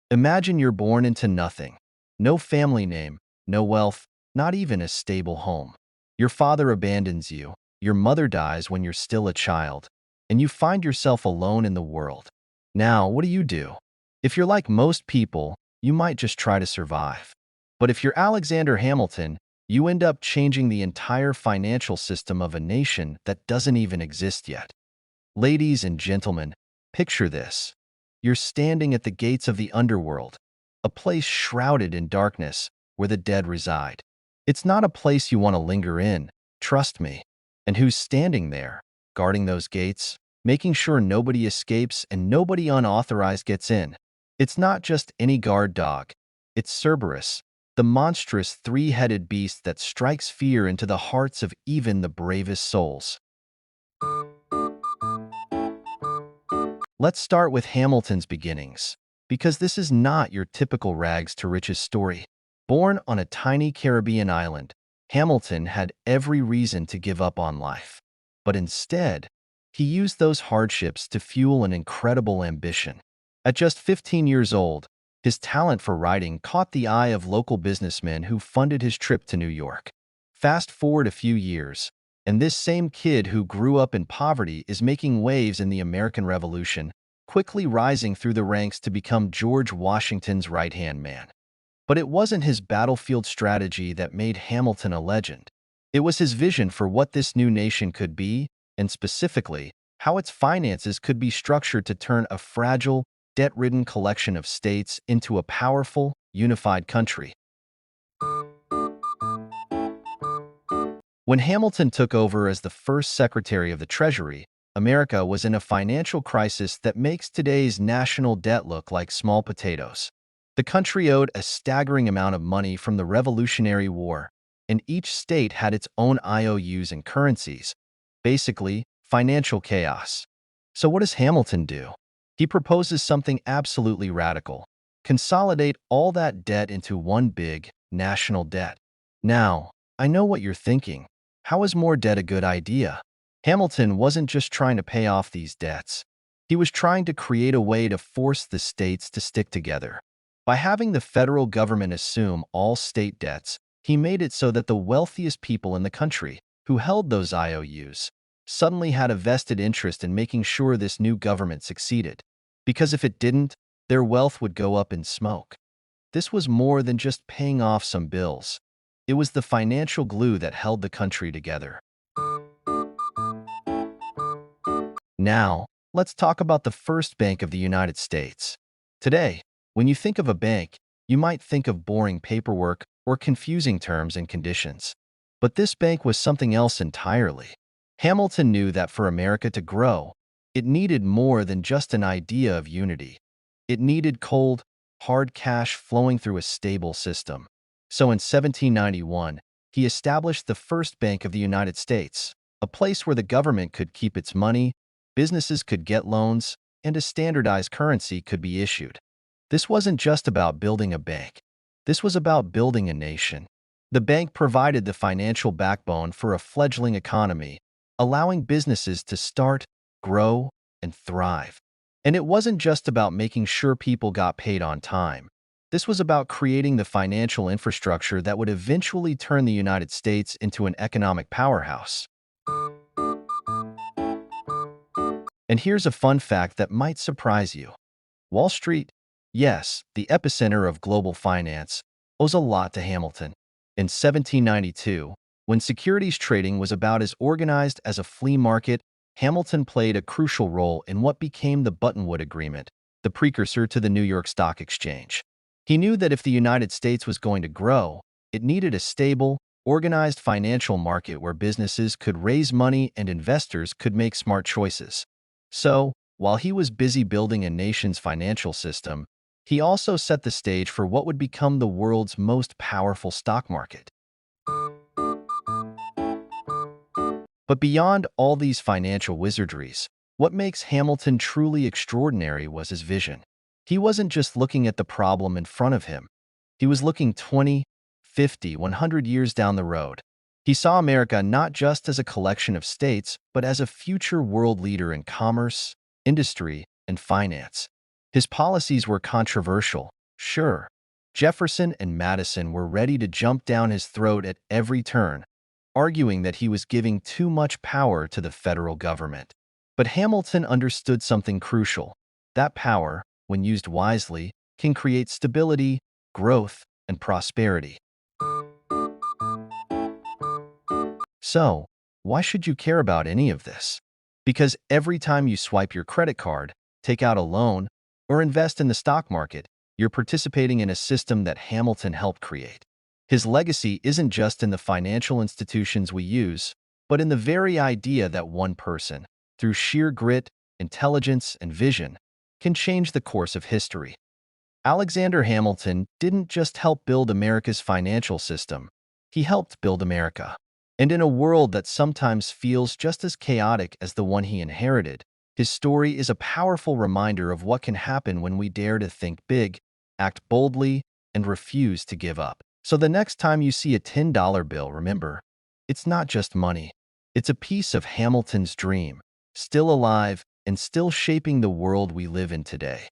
Imagine you're born into nothing. No family name, no wealth, not even a stable home. Your father abandons you, your mother dies when you're still a child, and you find yourself alone in the world. Now, what do? If you're like most people, you might just try to survive. But if you're Alexander Hamilton, you end up changing the entire financial system of a nation that doesn't even exist yet. Ladies and gentlemen, picture this. You're standing at the gates of the underworld, a place shrouded in darkness where the dead reside. It's not a place you want to linger in, trust me. And who's standing there, guarding those gates, making sure nobody escapes and nobody unauthorized gets in? It's not just any guard dog. It's Cerberus, the monstrous three-headed beast that strikes fear into the hearts of even the bravest souls. Let's start with Hamilton's beginnings, because this is not your typical rags to riches story. Born on a tiny Caribbean island, Hamilton had every reason to give up on life. But instead, he used those hardships to fuel an incredible ambition. At just 15 years old, his talent for writing caught the eye of local businessmen who funded his trip to New York. Fast forward a few years, and this same kid who grew up in poverty is making waves in the American Revolution, quickly rising through the ranks to become George Washington's right-hand man. But it wasn't his battlefield strategy that made Hamilton a legend. It was his vision for what this new nation could be, and specifically, how its finances could be structured to turn a fragile, debt-ridden collection of states into a powerful, unified country. When Hamilton took over as the first Secretary of the Treasury, America was in a financial crisis that makes today's national debt look like small potatoes. The country owed a staggering amount of money from the Revolutionary War, and each state had its own IOUs and currencies. Basically, financial chaos. So what does Hamilton do? He proposes something absolutely radical. Consolidate all that debt into one big, national debt. Now, I know what you're thinking. How is more debt a good idea? Hamilton wasn't just trying to pay off these debts. He was trying to create a way to force the states to stick together. By having the federal government assume all state debts, he made it so that the wealthiest people in the country, who held those IOUs, suddenly had a vested interest in making sure this new government succeeded. Because if it didn't, their wealth would go up in smoke. This was more than just paying off some bills. It was the financial glue that held the country together. Now, let's talk about the first bank of the United States. Today, when you think of a bank, you might think of boring paperwork or confusing terms and conditions. But this bank was something else entirely. Hamilton knew that for America to grow, it needed more than just an idea of unity. It needed cold, hard cash flowing through a stable system. So in 1791, he established the first Bank of the United States, a place where the government could keep its money, businesses could get loans, and a standardized currency could be issued. This wasn't just about building a bank. This was about building a nation. The bank provided the financial backbone for a fledgling economy, allowing businesses to start, grow, and thrive. And it wasn't just about making sure people got paid on time. This was about creating the financial infrastructure that would eventually turn the United States into an economic powerhouse. And here's a fun fact that might surprise you. Wall Street, yes, the epicenter of global finance, owes a lot to Hamilton. In 1792, when securities trading was about as organized as a flea market, Hamilton played a crucial role in what became the Buttonwood Agreement, the precursor to the New York Stock Exchange. He knew that if the United States was going to grow, it needed a stable, organized financial market where businesses could raise money and investors could make smart choices. So, while he was busy building a nation's financial system, he also set the stage for what would become the world's most powerful stock market. But beyond all these financial wizardries, what makes Hamilton truly extraordinary was his vision. He wasn't just looking at the problem in front of him. He was looking 20, 50, 100 years down the road. He saw America not just as a collection of states, but as a future world leader in commerce, industry, and finance. His policies were controversial, Sure, Jefferson and Madison were ready to jump down his throat at every turn, arguing that he was giving too much power to the federal government. But Hamilton understood something crucial. That power, when used wisely, can create stability, growth, and prosperity. So, why should you care about any of this? Because every time you swipe your credit card, take out a loan, or invest in the stock market, you're participating in a system that Hamilton helped create. His legacy isn't just in the financial institutions we use, but in the very idea that one person, through sheer grit, intelligence, and vision, can change the course of history. Alexander Hamilton didn't just help build America's financial system, he helped build America. And in a world that sometimes feels just as chaotic as the one he inherited, his story is a powerful reminder of what can happen when we dare to think big, act boldly, and refuse to give up. So the next time you see a $10 bill, remember, it's not just money. It's a piece of Hamilton's dream, still alive and still shaping the world we live in today.